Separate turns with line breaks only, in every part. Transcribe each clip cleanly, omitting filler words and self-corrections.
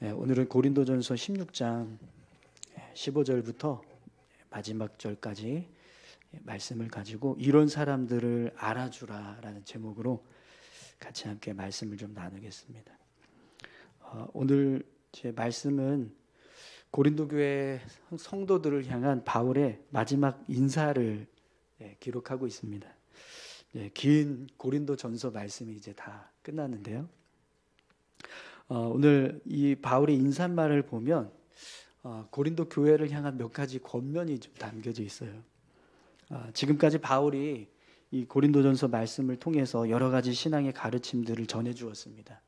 오늘은 고린도전서 16장 15절부터 마지막 절까지 말씀을 가지고 이런 사람들을 알아주라라는 제목으로 같이 함께 말씀을 좀 나누겠습니다. 오늘 제 말씀은 고린도 교회 성도들을 향한 바울의 마지막 인사를 기록하고 있습니다. 긴 고린도전서 말씀이 이제 다 끝났는데요. 오늘 이 바울의 인사말을 보면 고린도 교회를 향한 몇 가지 권면이 좀 담겨져 있어요. 지금까지 바울이 이 고린도전서 말씀을 통해서 여러 가지 신앙의 가르침들을 전해 주었습니다.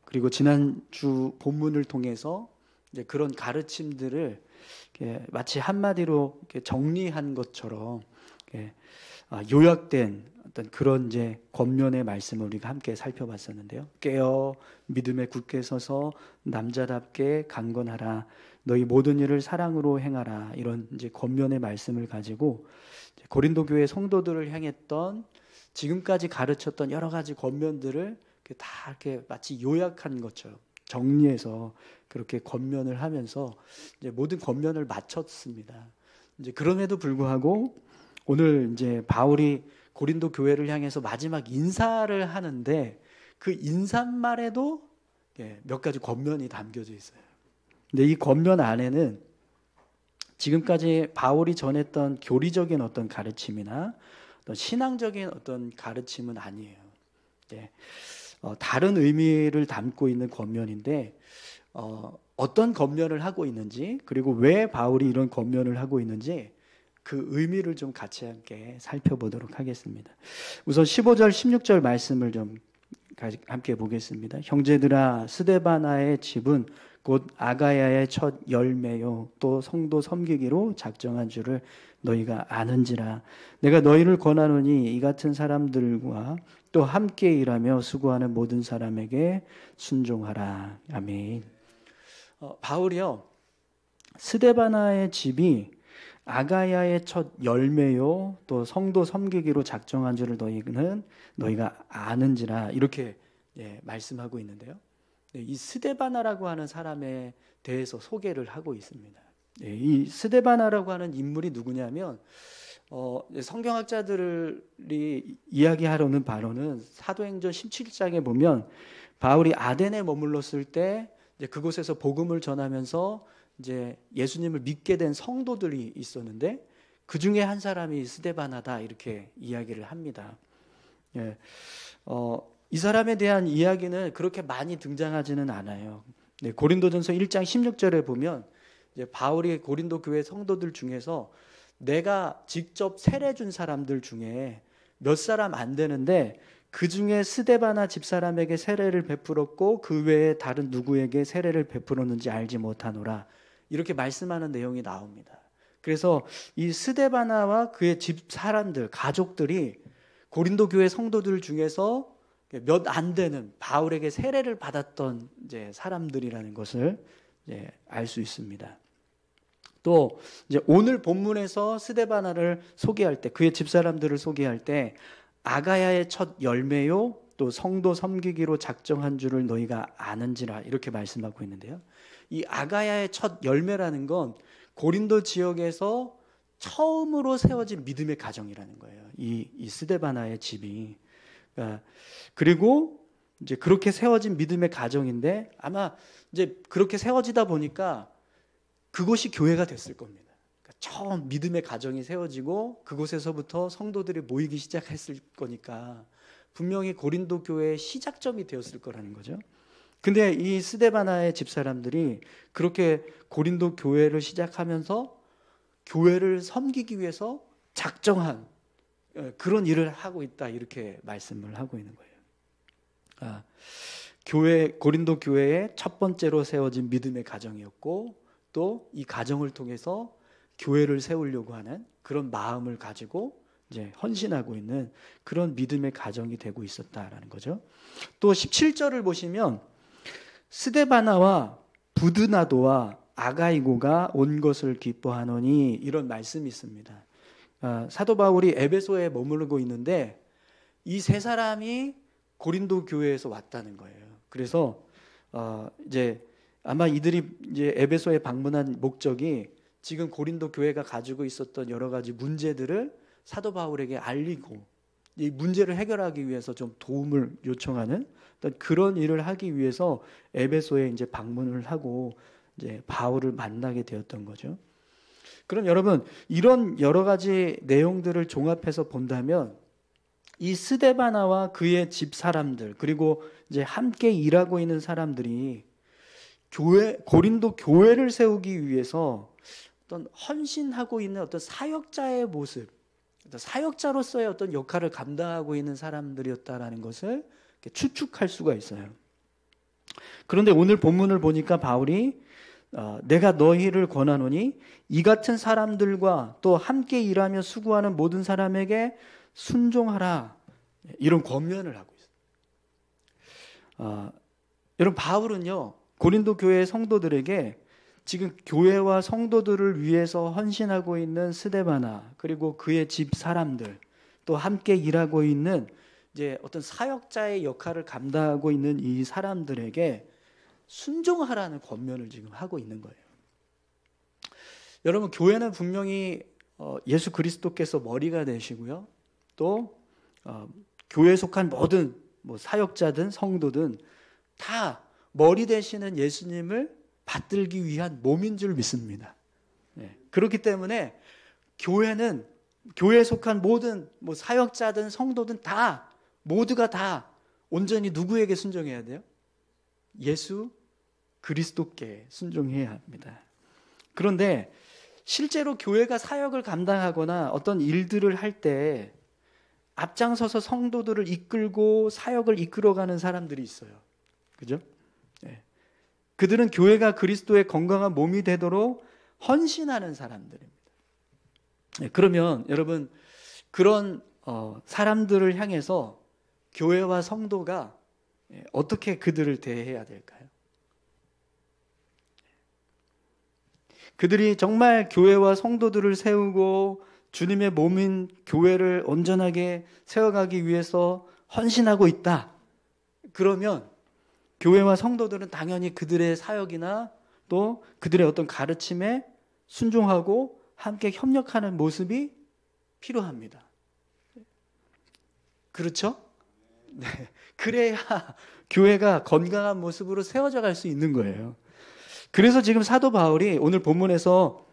그리고 지난주 본문을 통해서 이제 그런 가르침들을 마치 한마디로 정리한 것처럼 요약된 어떤 그런 이제 권면의 말씀을 우리가 함께 살펴봤었는데요. 깨어 믿음에 굳게 서서 남자답게 강건하라. 너희 모든 일을 사랑으로 행하라. 이런 이제 권면의 말씀을 가지고 고린도 교회 성도들을 향했던 지금까지 가르쳤던 여러 가지 권면들을 다 이렇게 마치 요약한 것처럼 정리해서 그렇게 권면을 하면서 이제 모든 권면을 마쳤습니다. 이제 그럼에도 불구하고 오늘 이제 바울이 고린도 교회를 향해서 마지막 인사를 하는데 그 인사말에도 몇 가지 권면이 담겨져 있어요. 근데 이 권면 안에는 지금까지 바울이 전했던 교리적인 어떤 가르침이나 어떤 신앙적인 어떤 가르침은 아니에요. 다른 의미를 담고 있는 권면인데 어떤 권면을 하고 있는지 그리고 왜 바울이 이런 권면을 하고 있는지 그 의미를 좀 같이 함께 살펴보도록 하겠습니다. 우선 15절, 16절 말씀을 좀 함께 보겠습니다. 형제들아, 스데바나의 집은 곧 아가야의 첫 열매요 또 성도 섬기기로 작정한 줄을 너희가 아는지라. 내가 너희를 권하노니 이 같은 사람들과 또 함께 일하며 수고하는 모든 사람에게 순종하라. 아멘. 바울이요, 스데바나의 집이 아가야의 첫 열매요 또 성도 섬기기로 작정한 줄을 너희가 아는지라 이렇게 말씀하고 있는데요. 이 스데바나라고 하는 사람에 대해서 소개를 하고 있습니다. 이 스데바나라고 하는 인물이 누구냐면 성경학자들이 이야기하려는 바로는 사도행전 17장에 보면 바울이 아덴에 머물렀을 때 그곳에서 복음을 전하면서 이제 예수님을 믿게 된 성도들이 있었는데 그 중에 한 사람이 스데바나다 이렇게 이야기를 합니다. 이 사람에 대한 이야기는 그렇게 많이 등장하지는 않아요. 고린도전서 1장 16절에 보면 이제 바울이 고린도 교회 성도들 중에서 내가 직접 세례 준 사람들 중에 몇 사람 안 되는데 그 중에 스데바나 집사람에게 세례를 베풀었고 그 외에 다른 누구에게 세례를 베풀었는지 알지 못하노라 이렇게 말씀하는 내용이 나옵니다. 그래서 이 스데바나와 그의 집 사람들, 가족들이 고린도 교회 성도들 중에서 몇 안 되는 바울에게 세례를 받았던 이제 사람들이라는 것을 알 수 있습니다. 또 이제 오늘 본문에서 스데바나를 소개할 때 그의 집 사람들을 소개할 때 아가야의 첫 열매요 또 성도 섬기기로 작정한 줄을 너희가 아는지라 이렇게 말씀하고 있는데요. 이 아가야의 첫 열매라는 건 고린도 지역에서 처음으로 세워진 믿음의 가정이라는 거예요. 이 스데바나의 집이. 그리고 이제 그렇게 세워진 믿음의 가정인데 아마 이제 그렇게 세워지다 보니까 그곳이 교회가 됐을 겁니다. 그러니까 처음 믿음의 가정이 세워지고 그곳에서부터 성도들이 모이기 시작했을 거니까 분명히 고린도 교회의 시작점이 되었을 거라는 거죠. 근데 이 스데바나의 집사람들이 그렇게 고린도 교회를 시작하면서 교회를 섬기기 위해서 작정한 그런 일을 하고 있다 이렇게 말씀을 하고 있는 거예요. 고린도 교회의 첫 번째로 세워진 믿음의 가정이었고 또 이 가정을 통해서 교회를 세우려고 하는 그런 마음을 가지고 이제 헌신하고 있는 그런 믿음의 가정이 되고 있었다라는 거죠. 또 17절을 보시면 스데바나와 부드나도와 아가이고가 온 것을 기뻐하노니 이런 말씀이 있습니다. 사도 바울이 에베소에 머무르고 있는데 이 세 사람이 고린도 교회에서 왔다는 거예요. 그래서 이제 아마 이들이 이제 에베소에 방문한 목적이 지금 고린도 교회가 가지고 있었던 여러 가지 문제들을 사도 바울에게 알리고 이 문제를 해결하기 위해서 좀 도움을 요청하는 어떤 그런 일을 하기 위해서 에베소에 이제 방문을 하고 이제 바울을 만나게 되었던 거죠. 그럼 여러분, 이런 여러 가지 내용들을 종합해서 본다면 이 스데바나와 그의 집 사람들, 그리고 이제 함께 일하고 있는 사람들이 고린도 교회를 세우기 위해서 어떤 헌신하고 있는 어떤 사역자의 모습, 어떤 사역자로서의 어떤 역할을 감당하고 있는 사람들이었다라는 것을 추측할 수가 있어요. 그런데 오늘 본문을 보니까 바울이 내가 너희를 권하노니 이 같은 사람들과 또 함께 일하며 수고하는 모든 사람에게 순종하라, 이런 권면을 하고 있어요. 여러분, 바울은요 고린도 교회의 성도들에게 지금 교회와 성도들을 위해서 헌신하고 있는 스데바나, 그리고 그의 집 사람들, 또 함께 일하고 있는 이제 어떤 사역자의 역할을 감당하고 있는 이 사람들에게 순종하라는 권면을 지금 하고 있는 거예요. 여러분, 교회는 분명히 예수 그리스도께서 머리가 되시고요, 또 교회에 속한 모든 사역자든 성도든 다 머리 되시는 예수님을 받들기 위한 몸인 줄 믿습니다. 그렇기 때문에 교회는 교회에 속한 모든 사역자든 성도든 다 모두가 다 온전히 누구에게 순종해야 돼요? 예수 그리스도께 순종해야 합니다. 그런데 실제로 교회가 사역을 감당하거나 어떤 일들을 할 때 앞장서서 성도들을 이끌고 사역을 이끌어가는 사람들이 있어요. 그죠? 그들은 교회가 그리스도의 건강한 몸이 되도록 헌신하는 사람들입니다. 그러면 여러분, 그런 사람들을 향해서 교회와 성도가 어떻게 그들을 대해야 될까요? 그들이 정말 교회와 성도들을 세우고 주님의 몸인 교회를 온전하게 세워가기 위해서 헌신하고 있다. 그러면 교회와 성도들은 당연히 그들의 사역이나 또 그들의 어떤 가르침에 순종하고 함께 협력하는 모습이 필요합니다. 그렇죠? 네. 그래야 교회가 건강한 모습으로 세워져 갈 수 있는 거예요. 그래서 지금 사도 바울이 오늘 본문에서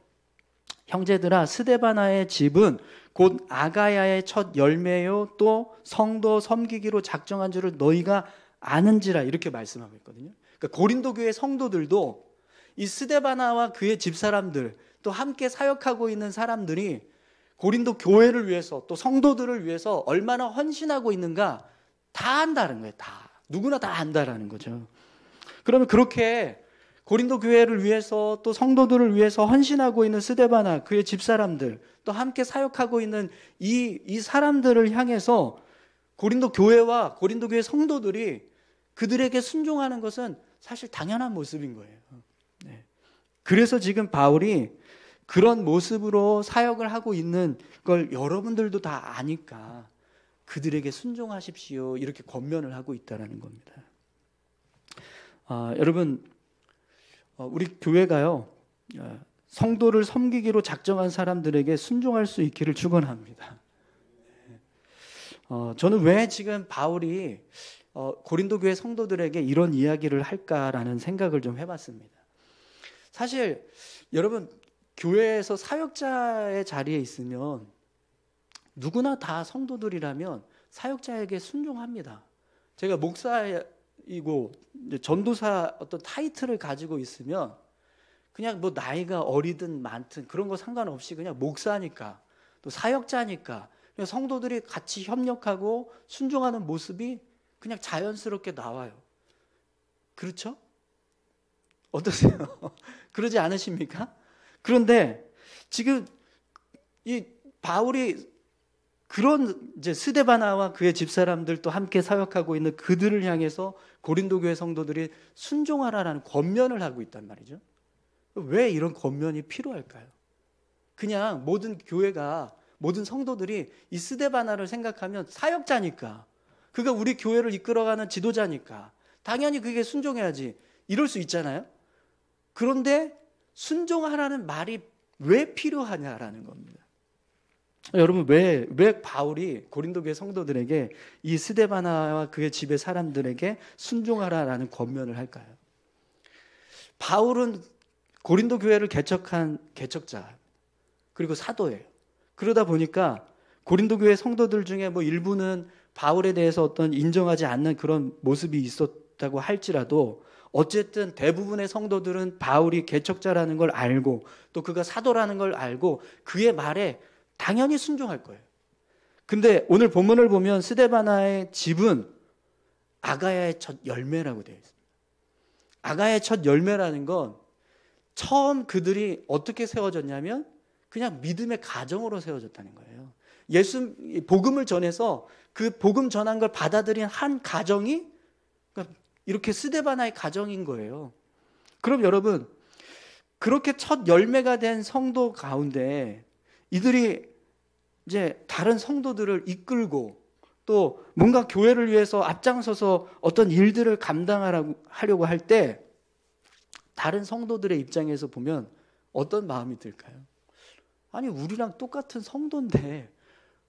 형제들아, 스데바나의 집은 곧 아가야의 첫 열매요 또 성도 섬기기로 작정한 줄을 너희가 아는지라, 이렇게 말씀하고 있거든요. 그러니까 고린도 교회 성도들도 이 스데바나와 그의 집사람들, 또 함께 사역하고 있는 사람들이 고린도 교회를 위해서 또 성도들을 위해서 얼마나 헌신하고 있는가 다 안다는 거예요. 다. 누구나 다 안다라는 거죠. 그러면 그렇게 고린도 교회를 위해서 또 성도들을 위해서 헌신하고 있는 스데바나, 그의 집사람들, 또 함께 사역하고 있는 이 사람들을 향해서 고린도 교회와 고린도 교회 성도들이 그들에게 순종하는 것은 사실 당연한 모습인 거예요. 그래서 지금 바울이 그런 모습으로 사역을 하고 있는 걸 여러분들도 다 아니까 그들에게 순종하십시오, 이렇게 권면을 하고 있다는 겁니다. 여러분, 우리 교회가요 성도를 섬기기로 작정한 사람들에게 순종할 수 있기를 축원합니다. 저는 왜 지금 바울이 고린도 교회 성도들에게 이런 이야기를 할까라는 생각을 좀 해봤습니다. 사실 여러분, 교회에서 사역자의 자리에 있으면 누구나 다 성도들이라면 사역자에게 순종합니다. 제가 목사이고 전도사 어떤 타이틀을 가지고 있으면 그냥 나이가 어리든 많든 그런 거 상관없이 그냥 목사니까 또 사역자니까 그냥 성도들이 같이 협력하고 순종하는 모습이 그냥 자연스럽게 나와요. 그렇죠? 어떠세요? 그러지 않으십니까? 그런데 지금 이 바울이 그런 이제 스데바나와 그의 집사람들 또 함께 사역하고 있는 그들을 향해서 고린도 교회 성도들이 순종하라라는 권면을 하고 있단 말이죠. 왜 이런 권면이 필요할까요? 그냥 모든 교회가, 모든 성도들이 이 스데바나를 생각하면 사역자니까, 그가 우리 교회를 이끌어가는 지도자니까 당연히 그게 순종해야지, 이럴 수 있잖아요. 그런데 순종하라는 말이 왜 필요하냐라는 겁니다. 여러분, 왜 바울이 고린도 교회 성도들에게 이 스데바나와 그의 집의 사람들에게 순종하라라는 권면을 할까요? 바울은 고린도 교회를 개척한 개척자, 그리고 사도예요. 그러다 보니까 고린도 교회 성도들 중에 뭐 일부는 바울에 대해서 어떤 인정하지 않는 그런 모습이 있었다고 할지라도 어쨌든 대부분의 성도들은 바울이 개척자라는 걸 알고 또 그가 사도라는 걸 알고 그의 말에 당연히 순종할 거예요. 근데 오늘 본문을 보면 스데바나의 집은 아가야의 첫 열매라고 되어 있습니다. 아가야의 첫 열매라는 건 처음 그들이 어떻게 세워졌냐면 그냥 믿음의 가정으로 세워졌다는 거예요. 복음을 전해서 그 복음 전한 걸 받아들인 한 가정이 그러니까 이렇게 스데바나의 가정인 거예요. 그럼 여러분, 그렇게 첫 열매가 된 성도 가운데 이들이 이제 다른 성도들을 이끌고 또 뭔가 교회를 위해서 앞장서서 어떤 일들을 감당하려고 할 때 다른 성도들의 입장에서 보면 어떤 마음이 들까요? 아니, 우리랑 똑같은 성도인데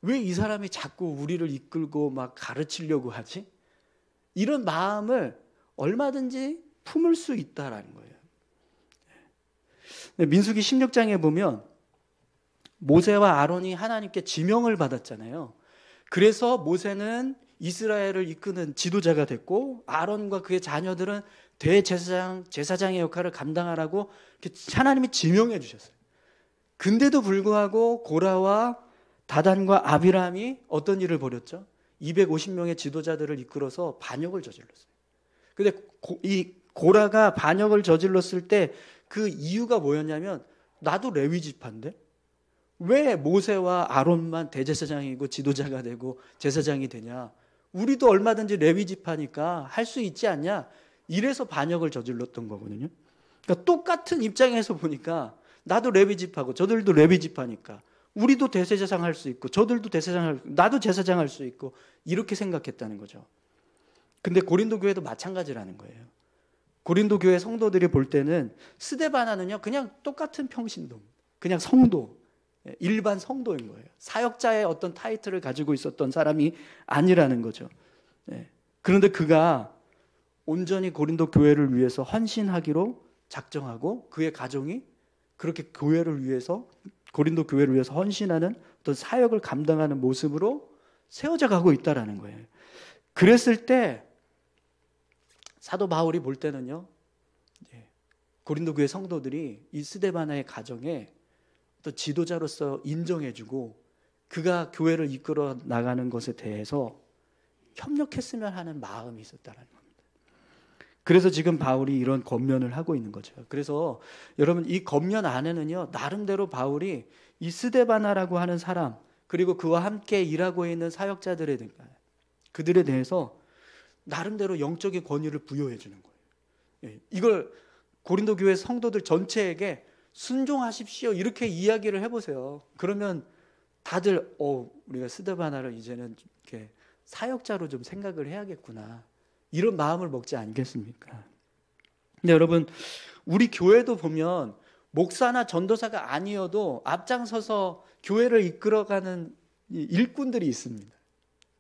왜 이 사람이 자꾸 우리를 이끌고 막 가르치려고 하지? 이런 마음을 얼마든지 품을 수 있다라는 거예요. 민수기 16장에 보면 모세와 아론이 하나님께 지명을 받았잖아요. 그래서 모세는 이스라엘을 이끄는 지도자가 됐고 아론과 그의 자녀들은 제사장의 역할을 감당하라고 하나님이 지명해 주셨어요. 근데도 불구하고 고라와 다단과 아비람이 어떤 일을 벌였죠? 250명의 지도자들을 이끌어서 반역을 저질렀어요. 근데 이 고라가 반역을 저질렀을 때 그 이유가 뭐였냐면 나도 레위 지파인데 왜 모세와 아론만 대제사장이고 지도자가 되고 제사장이 되냐? 우리도 얼마든지 레위 지파니까 할 수 있지 않냐? 이래서 반역을 저질렀던 거거든요. 그러니까 똑같은 입장에서 보니까 나도 레위 지파고 저들도 레위 지파니까 우리도 대제사장 할 수 있고 저들도 나도 제사장 할 수 있고 이렇게 생각했다는 거죠. 근데 고린도 교회도 마찬가지라는 거예요. 고린도 교회 성도들이 볼 때는 스데바나는요 그냥 똑같은 평신도, 그냥 성도, 일반 성도인 거예요. 사역자의 어떤 타이틀을 가지고 있었던 사람이 아니라는 거죠. 그런데 그가 온전히 고린도 교회를 위해서 헌신하기로 작정하고 그의 가정이 그렇게 고린도 교회를 위해서 헌신하는 어떤 사역을 감당하는 모습으로 세워져 가고 있다라는 거예요. 그랬을 때 사도 바울이 볼 때는요, 고린도 교회 성도들이 이 스데바나의 가정에 또 지도자로서 인정해주고 그가 교회를 이끌어 나가는 것에 대해서 협력했으면 하는 마음이 있었다는 겁니다. 그래서 지금 바울이 이런 권면을 하고 있는 거죠. 그래서 여러분 이 권면 안에는요 나름대로 바울이 이 스데바나라고 하는 사람 그리고 그와 함께 일하고 있는 그들에 대해서 나름대로 영적인 권위를 부여해 주는 거예요. 이걸 고린도 교회 성도들 전체에게 순종하십시오 이렇게 이야기를 해보세요. 그러면 다들 우리가 스데바나를 이제는 이렇게 사역자로 좀 생각을 해야겠구나 이런 마음을 먹지 않겠습니까? 근데 여러분 우리 교회도 보면 목사나 전도사가 아니어도 앞장서서 교회를 이끌어가는 일꾼들이 있습니다.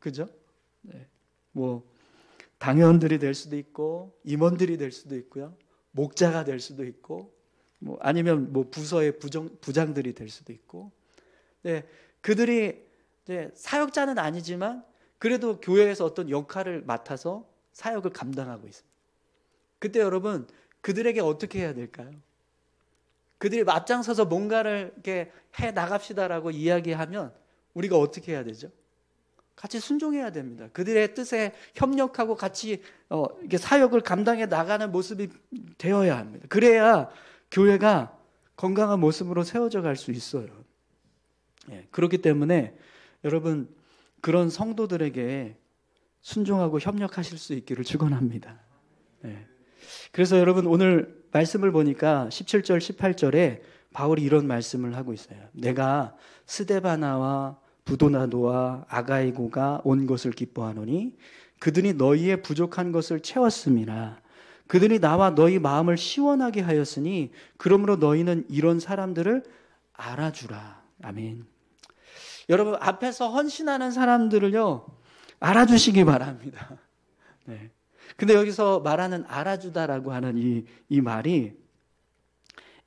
그죠? 뭐 당회원들이 될 수도 있고 임원들이 될 수도 있고요. 목자가 될 수도 있고 아니면 부서의 부장들이 될 수도 있고 그들이 사역자는 아니지만 그래도 교회에서 어떤 역할을 맡아서 사역을 감당하고 있습니다. 그때 여러분 그들에게 어떻게 해야 될까요? 그들이 앞장서서 뭔가를 이렇게 해 나갑시다라고 이야기하면 우리가 어떻게 해야 되죠? 같이 순종해야 됩니다. 그들의 뜻에 협력하고 같이 이렇게 사역을 감당해 나가는 모습이 되어야 합니다. 그래야 교회가 건강한 모습으로 세워져 갈 수 있어요. 그렇기 때문에 여러분 그런 성도들에게 순종하고 협력하실 수 있기를 축원합니다. 그래서 여러분 오늘 말씀을 보니까 17절 18절에 바울이 이런 말씀을 하고 있어요. 내가 스데바나와 부도나도와 아가이고가 온 것을 기뻐하노니 그들이 너희의 부족한 것을 채웠음이라. 그들이 나와 너희 마음을 시원하게 하였으니 그러므로 너희는 이런 사람들을 알아주라. 아멘. 여러분, 앞에서 헌신하는 사람들을요, 알아주시기 바랍니다. 네. 근데 여기서 말하는 알아주다라고 하는 이 말이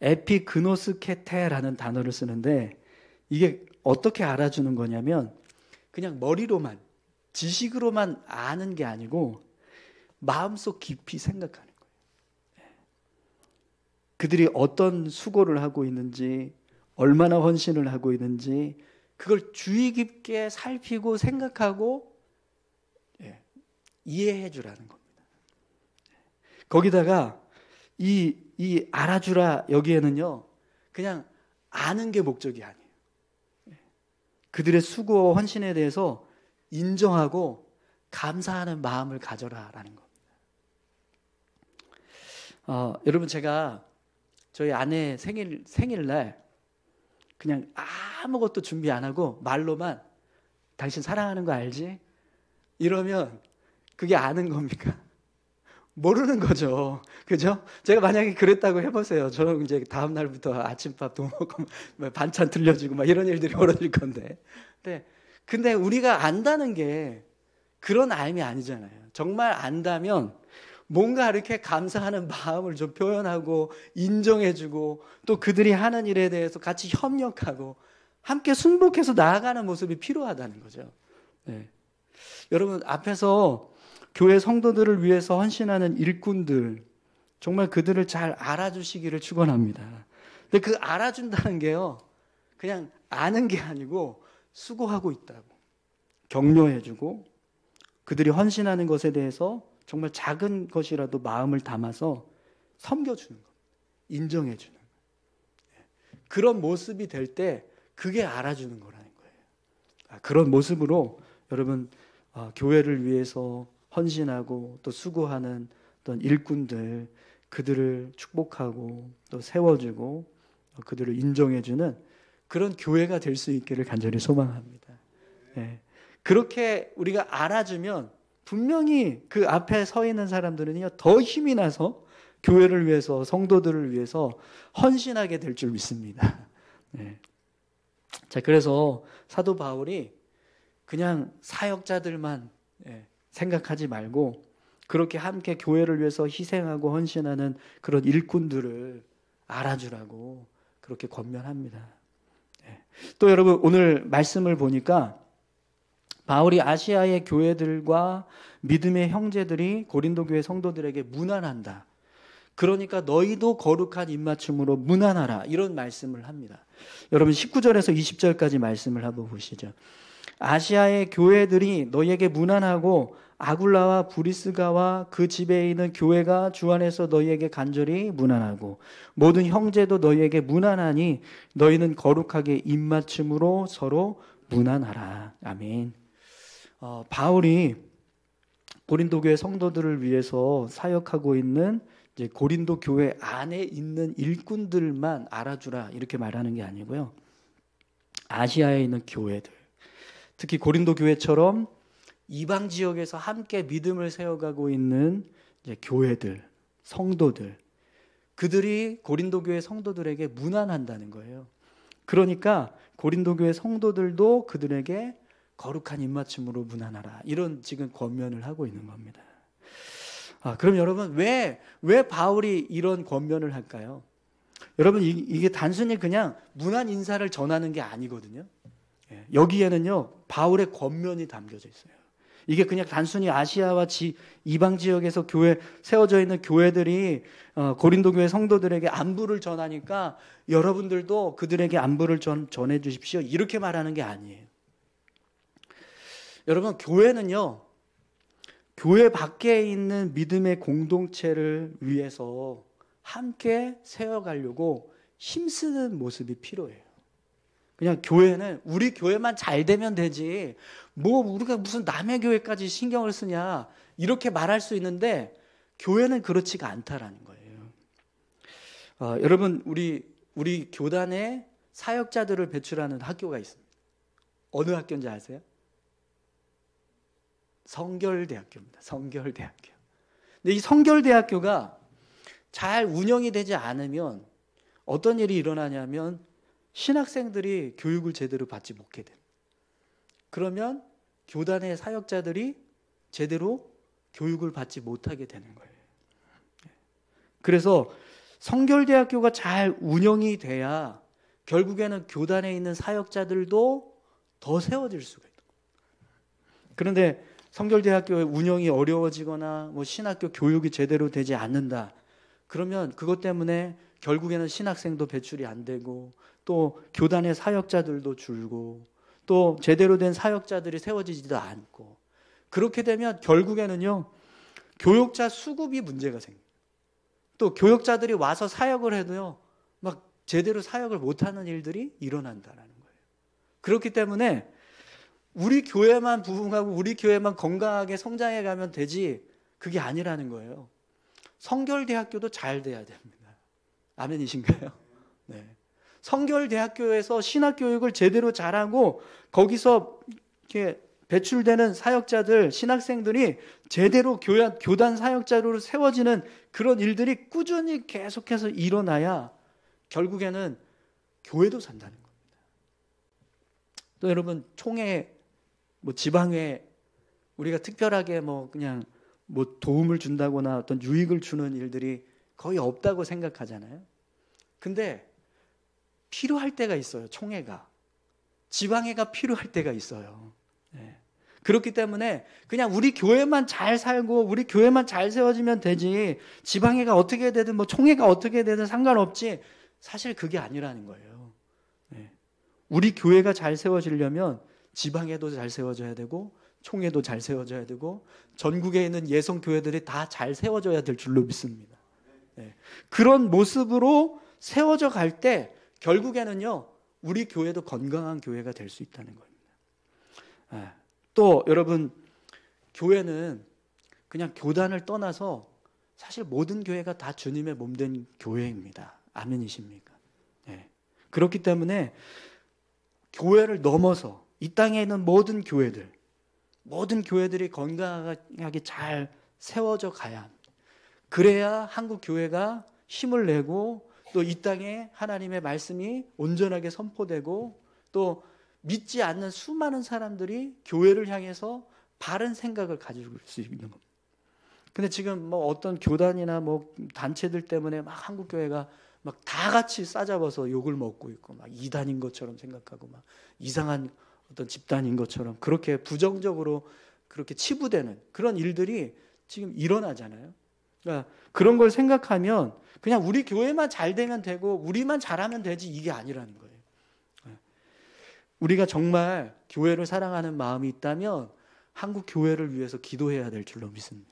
에피그노스케테라는 단어를 쓰는데, 이게 어떻게 알아주는 거냐면 그냥 머리로만, 지식으로만 아는 게 아니고 마음속 깊이 생각하는 거예요. 그들이 어떤 수고를 하고 있는지, 얼마나 헌신을 하고 있는지 그걸 주의 깊게 살피고 생각하고 이해해 주라는 겁니다. 거기다가 이 알아주라, 여기에는요 그냥 아는 게 목적이 아니에요. 그들의 수고와 헌신에 대해서 인정하고 감사하는 마음을 가져라라는 겁니다. 여러분, 제가 저희 아내 생일날 그냥 아무것도 준비 안 하고 말로만 당신 사랑하는 거 알지? 이러면 그게 아는 겁니까? 모르는 거죠. 그죠? 제가 만약에 그랬다고 해보세요. 저는 이제 다음 날부터 아침밥도 먹고 반찬 들려주고 막 이런 일들이 벌어질 건데. 근데 우리가 안다는 게 그런 알미 아니잖아요. 정말 안다면 뭔가 이렇게 감사하는 마음을 좀 표현하고 인정해주고 또 그들이 하는 일에 대해서 같이 협력하고 함께 순복해서 나아가는 모습이 필요하다는 거죠. 네. 여러분, 앞에서 교회 성도들을 위해서 헌신하는 일꾼들, 정말 그들을 잘 알아주시기를 축원합니다. 근데 그 알아준다는 게요, 그냥 아는 게 아니고 수고하고 있다고 격려해주고 그들이 헌신하는 것에 대해서 정말 작은 것이라도 마음을 담아서 섬겨주는 것, 인정해주는 것. 그런 모습이 될 때 그게 알아주는 거라는 거예요. 그런 모습으로 여러분, 교회를 위해서 헌신하고 또 수고하는 어떤 일꾼들, 그들을 축복하고 또 세워주고 그들을 인정해주는 그런 교회가 될 수 있기를 간절히 소망합니다. 네. 그렇게 우리가 알아주면 분명히 그 앞에 서 있는 사람들은요 더 힘이 나서 교회를 위해서, 성도들을 위해서 헌신하게 될 줄 믿습니다. 네. 자, 그래서 사도 바울이 그냥 사역자들만 생각하지 말고 그렇게 함께 교회를 위해서 희생하고 헌신하는 그런 일꾼들을 알아주라고 그렇게 권면합니다. 또 여러분, 오늘 말씀을 보니까 바울이 아시아의 교회들과 믿음의 형제들이 고린도 교회 성도들에게 문안한다. 그러니까 너희도 거룩한 입맞춤으로 문안하라, 이런 말씀을 합니다. 여러분, 19절에서 20절까지 말씀을 한번 보시죠. 아시아의 교회들이 너희에게 문안하고 아굴라와 브리스가와 그 집에 있는 교회가 주 안에서 너희에게 간절히 문안하고 모든 형제도 너희에게 문안하니 너희는 거룩하게 입맞춤으로 서로 문안하라. 아멘. 바울이 고린도 교회 성도들을 위해서 사역하고 있는 이제 고린도 교회 안에 있는 일꾼들만 알아주라, 이렇게 말하는 게 아니고요. 아시아에 있는 교회들, 특히 고린도 교회처럼 이방 지역에서 함께 믿음을 세워가고 있는 이제 교회들, 성도들, 그들이 고린도 교회 성도들에게 문안한다는 거예요. 그러니까 고린도 교회 성도들도 그들에게 거룩한 입맞춤으로 문안하라, 이런 지금 권면을 하고 있는 겁니다. 그럼 여러분, 왜 바울이 이런 권면을 할까요? 여러분, 이게 단순히 그냥 문안 인사를 전하는 게 아니거든요. 여기에는요 바울의 권면이 담겨져 있어요. 이게 그냥 단순히 아시아와 이방 지역에서 교회 세워져 있는 교회들이 고린도 교회 성도들에게 안부를 전하니까 여러분들도 그들에게 안부를 전해 주십시오, 이렇게 말하는 게 아니에요. 여러분, 교회는요 교회 밖에 있는 믿음의 공동체를 위해서 함께 세워가려고 힘쓰는 모습이 필요해요. 그냥 교회는 우리 교회만 잘 되면 되지 뭐 우리가 무슨 남의 교회까지 신경을 쓰냐, 이렇게 말할 수 있는데 교회는 그렇지가 않다라는 거예요. 여러분, 우리 교단에 사역자들을 배출하는 학교가 있습니다. 어느 학교인지 아세요? 성결대학교입니다. 성결대학교. 근데 이 성결대학교가 잘 운영이 되지 않으면 어떤 일이 일어나냐면 신학생들이 교육을 제대로 받지 못하게 됩니다. 그러면 교단의 사역자들이 제대로 교육을 받지 못하게 되는 거예요. 그래서 성결대학교가 잘 운영이 돼야 결국에는 교단에 있는 사역자들도 더 세워질 수가 있다. 그런데 성결대학교의 운영이 어려워지거나 뭐 신학교 교육이 제대로 되지 않는다. 그러면 그것 때문에 결국에는 신학생도 배출이 안 되고 또 교단의 사역자들도 줄고 또 제대로 된 사역자들이 세워지지도 않고 그렇게 되면 결국에는요 교역자 수급이 문제가 생겨요. 또 교역자들이 와서 사역을 해도요 막 제대로 사역을 못하는 일들이 일어난다라는 거예요. 그렇기 때문에 우리 교회만 부흥하고 우리 교회만 건강하게 성장해 가면 되지 그게 아니라는 거예요. 성결대학교도 잘 돼야 됩니다. 아멘이신가요? 네. 성결대학교에서 신학교육을 제대로 잘하고 거기서 이렇게 배출되는 사역자들, 신학생들이 제대로 교단 사역자로 세워지는 그런 일들이 꾸준히 계속해서 일어나야 결국에는 교회도 산다는 겁니다. 또 여러분 총회, 뭐 지방회 우리가 특별하게 뭐 그냥 뭐 도움을 준다거나 어떤 유익을 주는 일들이 거의 없다고 생각하잖아요. 근데 필요할 때가 있어요. 총회가. 지방회가 필요할 때가 있어요. 네. 그렇기 때문에 그냥 우리 교회만 잘 살고 우리 교회만 잘 세워지면 되지 지방회가 어떻게 되든 뭐 총회가 어떻게 되든 상관없지 사실 그게 아니라는 거예요. 네. 우리 교회가 잘 세워지려면 지방회도 잘 세워져야 되고 총회도 잘 세워져야 되고 전국에 있는 예성교회들이 다 잘 세워져야 될 줄로 믿습니다. 네. 그런 모습으로 세워져 갈 때 결국에는요 우리 교회도 건강한 교회가 될 수 있다는 겁니다. 네. 또 여러분 교회는 그냥 교단을 떠나서 사실 모든 교회가 다 주님의 몸된 교회입니다. 아멘이십니까? 네. 그렇기 때문에 교회를 넘어서 이 땅에 있는 모든 교회들이 건강하게 잘 세워져 가야 합니다. 그래야 한국 교회가 힘을 내고 또 이 땅에 하나님의 말씀이 온전하게 선포되고 또 믿지 않는 수많은 사람들이 교회를 향해서 바른 생각을 가질 수 있는 겁니다. 근데 지금 뭐 어떤 교단이나 뭐 단체들 때문에 막 한국 교회가 막 다 같이 싸잡아서 욕을 먹고 있고 막 이단인 것처럼 생각하고 막 이상한 어떤 집단인 것처럼 그렇게 부정적으로 그렇게 치부되는 그런 일들이 지금 일어나잖아요. 그러니까 그런 걸 생각하면 그냥 우리 교회만 잘 되면 되고 우리만 잘하면 되지 이게 아니라는 거예요. 우리가 정말 교회를 사랑하는 마음이 있다면 한국 교회를 위해서 기도해야 될 줄로 믿습니다.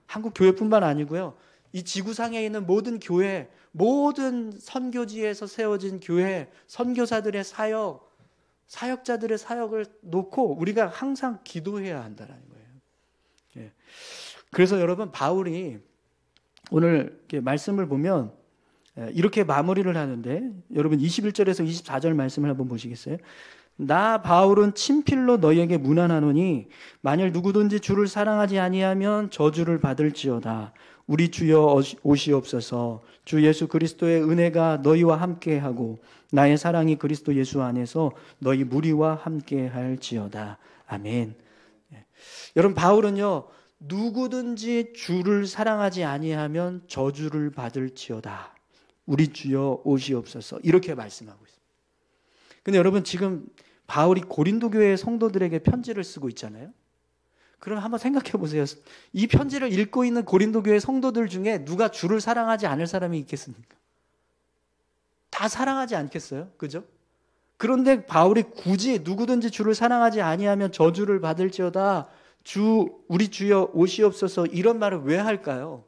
한국 교회뿐만 아니고요. 이 지구상에 있는 모든 교회, 모든 선교지에서 세워진 교회, 선교사들의 사역, 사역자들의 사역을 놓고 우리가 항상 기도해야 한다는 거예요. 예. 그래서 여러분 바울이 오늘 이렇게 말씀을 보면 이렇게 마무리를 하는데 여러분 21절에서 24절 말씀을 한번 보시겠어요? 나 바울은 친필로 너희에게 문안하노니 만일 누구든지 주를 사랑하지 아니하면 저주를 받을지어다. 우리 주여 오시옵소서. 주 예수 그리스도의 은혜가 너희와 함께하고 나의 사랑이 그리스도 예수 안에서 너희 무리와 함께할지어다. 아멘. 여러분 바울은요 누구든지 주를 사랑하지 아니하면 저주를 받을지어다. 우리 주여 오시옵소서. 이렇게 말씀하고 있습니다. 근데 여러분 지금 바울이 고린도 교회의 성도들에게 편지를 쓰고 있잖아요. 그럼 한번 생각해 보세요. 이 편지를 읽고 있는 고린도 교회 성도들 중에 누가 주를 사랑하지 않을 사람이 있겠습니까? 다 사랑하지 않겠어요? 그죠? 그런데 바울이 굳이 누구든지 주를 사랑하지 아니하면 저주를 받을지어다. 우리 주여 오시옵소서 이런 말을 왜 할까요?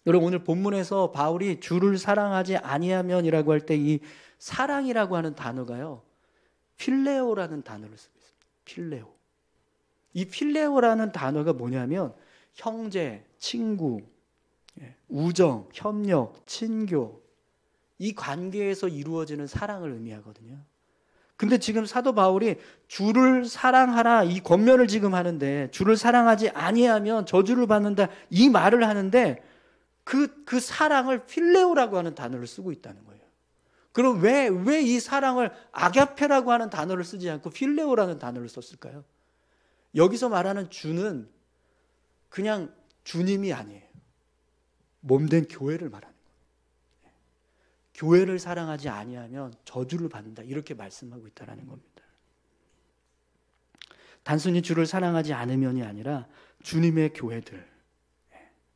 여러분 오늘 본문에서 바울이 주를 사랑하지 아니하면이라고 할 때 이 사랑이라고 하는 단어가요. 필레오라는 단어를 쓰고 있습니다. 필레오. 이 필레오라는 단어가 뭐냐면 형제, 친구, 우정, 협력, 친교 이 관계에서 이루어지는 사랑을 의미하거든요. 근데 지금 사도 바울이 주를 사랑하라 이 권면을 지금 하는데, 주를 사랑하지 아니하면 저주를 받는다 이 말을 하는데, 그 사랑을 필레오라고 하는 단어를 쓰고 있다는 거예요. 그럼 왜 이 사랑을 아가페라고 하는 단어를 쓰지 않고 필레오라는 단어를 썼을까요? 여기서 말하는 주는 그냥 주님이 아니에요. 몸된 교회를 말하는 거예요. 교회를 사랑하지 아니하면 저주를 받는다, 이렇게 말씀하고 있다는 겁니다. 단순히 주를 사랑하지 않으면이 아니라 주님의 교회들,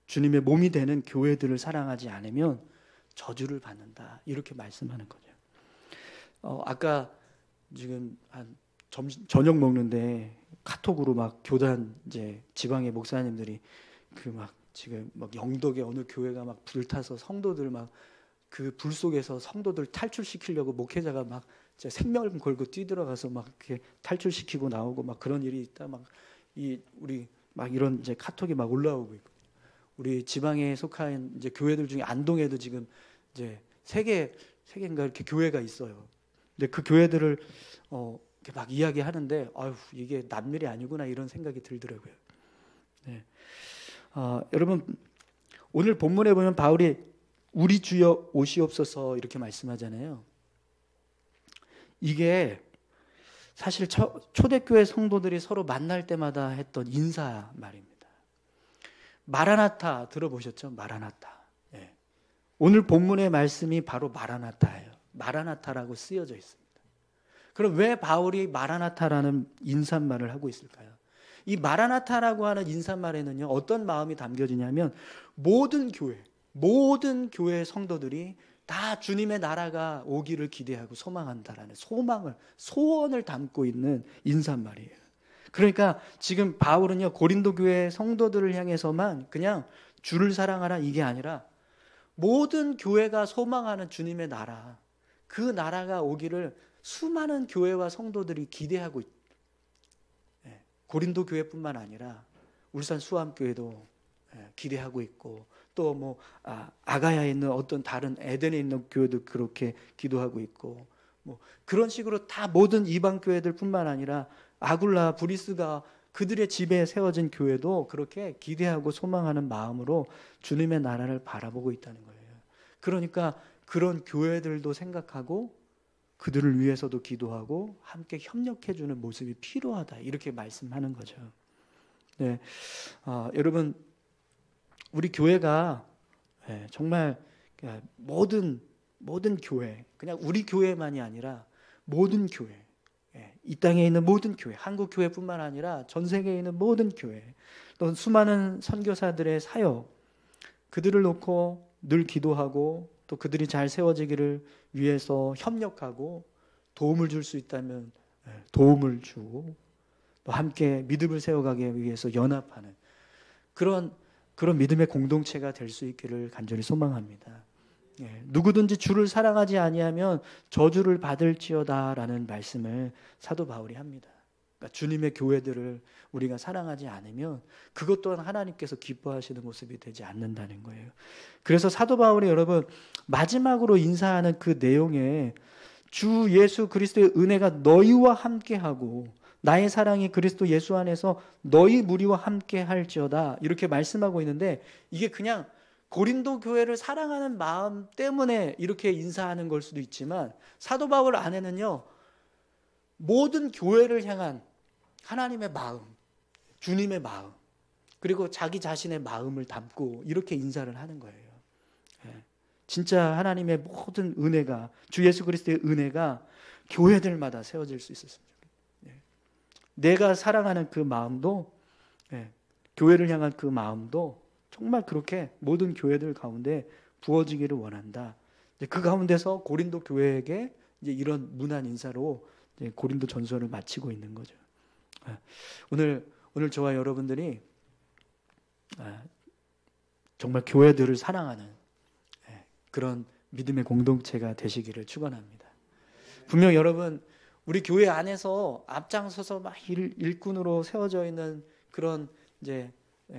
주님의 몸이 되는 교회들을 사랑하지 않으면 저주를 받는다, 이렇게 말씀하는 거죠. 아까 지금 한 저녁 먹는데 카톡으로 막 교단 이제 지방의 목사님들이 그 막 지금 막 영덕의 어느 교회가 막 불타서 성도들 막 그 불 속에서 성도들 탈출시키려고 목회자가 막 생명을 걸고 뛰들어가서 막 이렇게 탈출시키고 나오고 막 그런 일이 있다, 막 우리 막 이런 이제 카톡이 막 올라오고 있고, 우리 지방에 속한 이제 교회들 중에 안동에도 지금 이제 세 개인가 이렇게 교회가 있어요. 근데 그 교회들을 이렇게 막 이야기하는데, 아유, 이게 남일이 아니구나, 이런 생각이 들더라고요. 네. 여러분, 오늘 본문에 보면 바울이 우리 주여 오시옵소서 이렇게 말씀하잖아요. 이게 사실 초대교회 성도들이 서로 만날 때마다 했던 인사 말입니다. 마라나타 들어보셨죠? 마라나타. 네. 오늘 본문의 말씀이 바로 마라나타예요. 마라나타라고 쓰여져 있습니다. 그럼 왜 바울이 마라나타라는 인사말을 하고 있을까요? 이 마라나타라고 하는 인사말에는요, 어떤 마음이 담겨지냐면 모든 교회 성도들이 다 주님의 나라가 오기를 기대하고 소망한다라는 소원을 담고 있는 인사말이에요. 그러니까 지금 바울은요, 고린도 교회 성도들을 향해서만 그냥 주를 사랑하라 이게 아니라 모든 교회가 소망하는 주님의 나라, 그 나라가 오기를 수많은 교회와 성도들이 기대하고 있다. 고린도 교회뿐만 아니라 울산 수암교회도 기대하고 있고, 또 뭐 아가야에 있는 어떤 다른 에덴에 있는 교회도 그렇게 기도하고 있고, 뭐 그런 식으로 다 모든 이방 교회들뿐만 아니라 아굴라, 브리스가 그들의 집에 세워진 교회도 그렇게 기대하고 소망하는 마음으로 주님의 나라를 바라보고 있다는 거예요. 그러니까 그런 교회들도 생각하고 그들을 위해서도 기도하고 함께 협력해 주는 모습이 필요하다, 이렇게 말씀하는 거죠. 네, 여러분, 우리 교회가 정말 모든 교회, 그냥 우리 교회만이 아니라 모든 교회, 이 땅에 있는 모든 교회, 한국 교회뿐만 아니라 전 세계에 있는 모든 교회, 또 수많은 선교사들의 사역, 그들을 놓고 늘 기도하고 또 그들이 잘 세워지기를 위해서 협력하고 도움을 줄 수 있다면 도움을 주고, 또 함께 믿음을 세워가기 위해서 연합하는 그런 믿음의 공동체가 될 수 있기를 간절히 소망합니다. 누구든지 주를 사랑하지 아니하면 저주를 받을지어다라는 말씀을 사도 바울이 합니다. 그러니까 주님의 교회들을 우리가 사랑하지 않으면 그것 또한 하나님께서 기뻐하시는 모습이 되지 않는다는 거예요. 그래서 사도 바울이 여러분 마지막으로 인사하는 그 내용에 주 예수 그리스도의 은혜가 너희와 함께하고 나의 사랑이 그리스도 예수 안에서 너희 무리와 함께 할지어다, 이렇게 말씀하고 있는데, 이게 그냥 고린도 교회를 사랑하는 마음 때문에 이렇게 인사하는 걸 수도 있지만, 사도 바울 안에는요, 모든 교회를 향한 하나님의 마음, 주님의 마음, 그리고 자기 자신의 마음을 담고 이렇게 인사를 하는 거예요. 진짜 하나님의 모든 은혜가, 주 예수 그리스도의 은혜가 교회들마다 세워질 수 있었습니다. 내가 사랑하는 그 마음도, 교회를 향한 그 마음도 정말 그렇게 모든 교회들 가운데 부어지기를 원한다. 그 가운데서 고린도 교회에게 이제 이런 문안 인사로 이제 고린도 전서를 마치고 있는 거죠. 오늘 저와 여러분들이 정말 교회들을 사랑하는 그런 믿음의 공동체가 되시기를 축원합니다. 분명 여러분, 우리 교회 안에서 앞장서서 막 일꾼으로 세워져 있는 그런 이제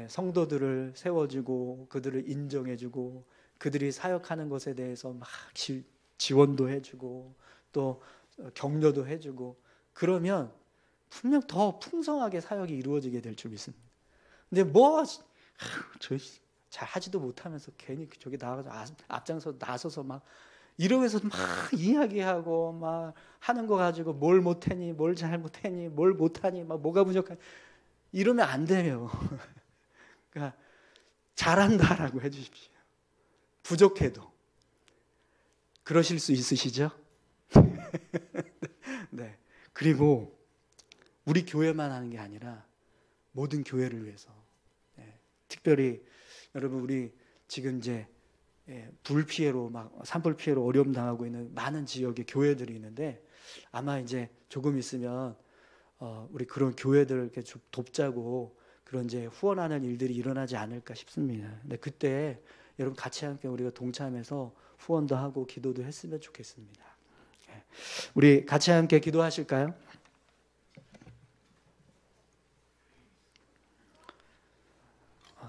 성도들을 세워주고 그들을 인정해주고 그들이 사역하는 것에 대해서 막 지원도 해주고 또 격려도 해주고 그러면 분명 더 풍성하게 사역이 이루어지게 될 줄 믿습니다. 근데 저 잘 하지도 못하면서 괜히 저기 나가서 앞장서 나서서 막 이러면서 막 이야기하고 막 하는 거 가지고 뭘 못했니, 뭘 잘못했니, 뭘 못하니, 막 뭐가 부족하니 이러면 안 돼요. 그러니까 잘한다라고 해주십시오. 부족해도. 그러실 수 있으시죠? 네. 그리고 우리 교회만 하는 게 아니라 모든 교회를 위해서, 특별히 여러분 우리 지금 이제 불 피해로 막 산불 피해로 어려움 당하고 있는 많은 지역의 교회들이 있는데 아마 이제 조금 있으면 우리 그런 교회들을 이렇게 좀 돕자고 그런 이제 후원하는 일들이 일어나지 않을까 싶습니다. 근데 그때 여러분 같이 함께 우리가 동참해서 후원도 하고 기도도 했으면 좋겠습니다. 우리 같이 함께 기도하실까요?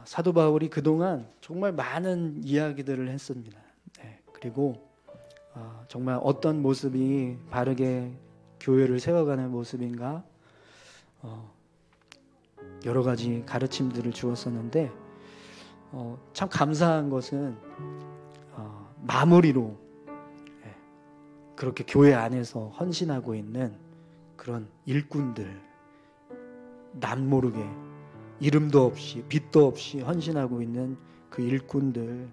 사도 바울이 그동안 정말 많은 이야기들을 했습니다. 그리고 정말 어떤 모습이 바르게 교회를 세워가는 모습인가 여러 가지 가르침들을 주었었는데 참 감사한 것은 마무리로 그렇게 교회 안에서 헌신하고 있는 그런 일꾼들, 남모르게 이름도 없이 빛도 없이 헌신하고 있는 그 일꾼들,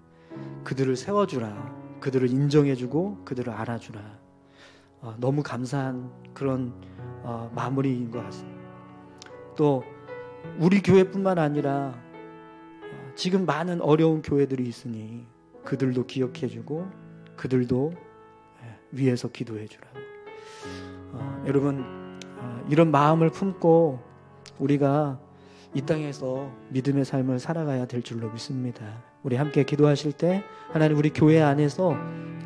그들을 세워주라, 그들을 인정해주고 그들을 알아주라. 너무 감사한 그런 마무리인 것 같습니다. 또 우리 교회뿐만 아니라 지금 많은 어려운 교회들이 있으니 그들도 기억해주고 그들도 위해서 기도해주라고. 여러분 이런 마음을 품고 우리가 이 땅에서 믿음의 삶을 살아가야 될 줄로 믿습니다. 우리 함께 기도하실 때 하나님 우리 교회 안에서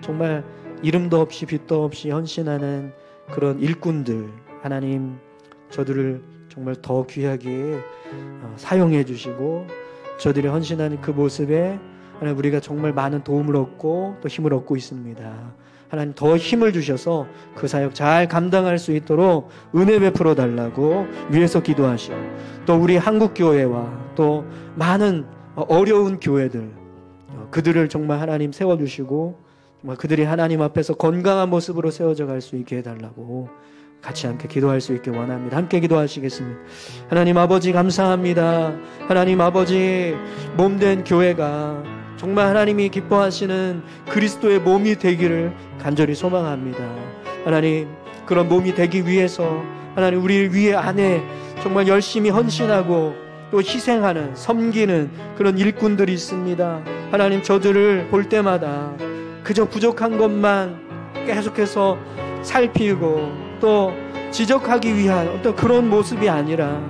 정말 이름도 없이 빛도 없이 헌신하는 그런 일꾼들, 하나님 저들을 정말 더 귀하게 사용해 주시고 저들이 헌신하는 그 모습에 하나님 우리가 정말 많은 도움을 얻고 또 힘을 얻고 있습니다. 하나님 더 힘을 주셔서 그 사역 잘 감당할 수 있도록 은혜 베풀어 달라고 위에서 기도하시고, 또 우리 한국교회와 또 많은 어려운 교회들, 그들을 정말 하나님 세워주시고 정말 그들이 하나님 앞에서 건강한 모습으로 세워져 갈 수 있게 해달라고 같이 함께 기도할 수 있게 원합니다. 함께 기도하시겠습니다. 하나님 아버지 감사합니다. 하나님 아버지 몸된 교회가 정말 하나님이 기뻐하시는 그리스도의 몸이 되기를 간절히 소망합니다. 하나님 그런 몸이 되기 위해서 하나님 우리 위에 안에 정말 열심히 헌신하고 또 희생하는 섬기는 그런 일꾼들이 있습니다. 하나님 저들을 볼 때마다 그저 부족한 것만 계속해서 살피고 또 지적하기 위한 어떤 그런 모습이 아니라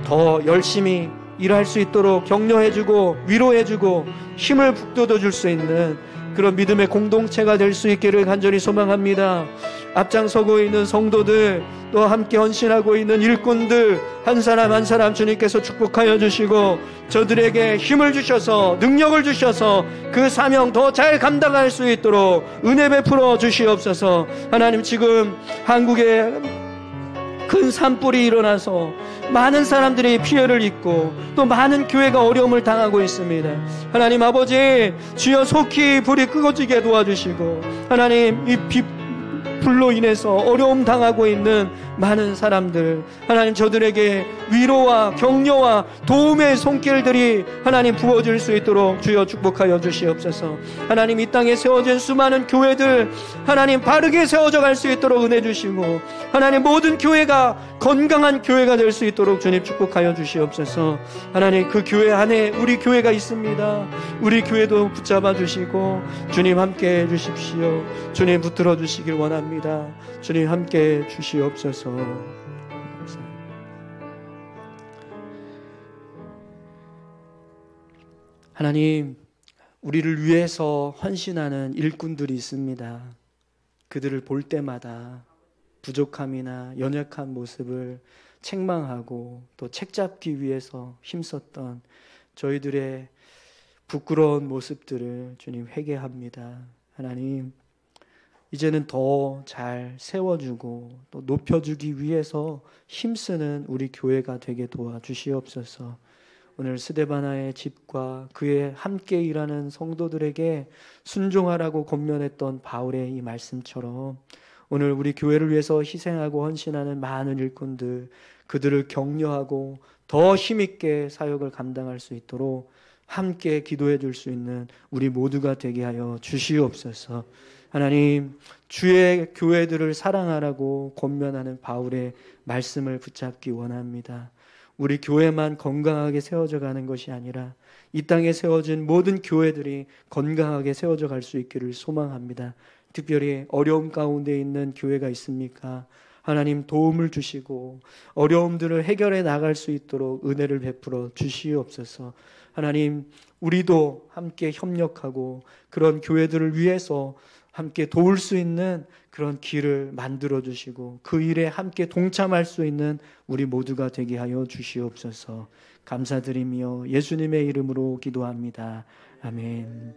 더 열심히 일할 수 있도록 격려해주고 위로해주고 힘을 북돋아줄 수 있는 그런 믿음의 공동체가 될 수 있기를 간절히 소망합니다. 앞장서고 있는 성도들, 또 함께 헌신하고 있는 일꾼들 한 사람 한 사람 주님께서 축복하여 주시고 저들에게 힘을 주셔서 능력을 주셔서 그 사명 더 잘 감당할 수 있도록 은혜 베풀어 주시옵소서. 하나님 지금 한국에 큰 산불이 일어나서 많은 사람들이 피해를 입고 또 많은 교회가 어려움을 당하고 있습니다. 하나님 아버지 주여 속히 불이 끄어지게 도와주시고 하나님 이 불로 인해서 어려움 당하고 있는 많은 사람들 하나님 저들에게 위로와 격려와 도움의 손길들이 하나님 부어질 수 있도록 주여 축복하여 주시옵소서. 하나님 이 땅에 세워진 수많은 교회들 하나님 바르게 세워져 갈 수 있도록 은혜 주시고 하나님 모든 교회가 건강한 교회가 될 수 있도록 주님 축복하여 주시옵소서. 하나님 그 교회 안에 우리 교회가 있습니다. 우리 교회도 붙잡아 주시고 주님 함께 해 주십시오. 주님 붙들어 주시길 원합니다. 주님 함께 해 주시옵소서. 감사합니다. 하나님 우리를 위해서 헌신하는 일꾼들이 있습니다. 그들을 볼 때마다 부족함이나 연약한 모습을 책망하고 또 책잡기 위해서 힘썼던 저희들의 부끄러운 모습들을 주님 회개합니다. 하나님 이제는 더 잘 세워주고 또 높여주기 위해서 힘쓰는 우리 교회가 되게 도와주시옵소서. 오늘 스데바나의 집과 그의 함께 일하는 성도들에게 순종하라고 권면했던 바울의 이 말씀처럼 오늘 우리 교회를 위해서 희생하고 헌신하는 많은 일꾼들, 그들을 격려하고 더 힘있게 사역을 감당할 수 있도록 함께 기도해 줄 수 있는 우리 모두가 되게 하여 주시옵소서. 하나님, 주의 교회들을 사랑하라고 권면하는 바울의 말씀을 붙잡기 원합니다. 우리 교회만 건강하게 세워져 가는 것이 아니라 이 땅에 세워진 모든 교회들이 건강하게 세워져 갈 수 있기를 소망합니다. 특별히 어려움 가운데 있는 교회가 있습니까? 하나님 도움을 주시고 어려움들을 해결해 나갈 수 있도록 은혜를 베풀어 주시옵소서. 하나님, 우리도 함께 협력하고 그런 교회들을 위해서 함께 도울 수 있는 그런 길을 만들어 주시고 그 일에 함께 동참할 수 있는 우리 모두가 되게 하여 주시옵소서. 감사드리며 예수님의 이름으로 기도합니다. 아멘.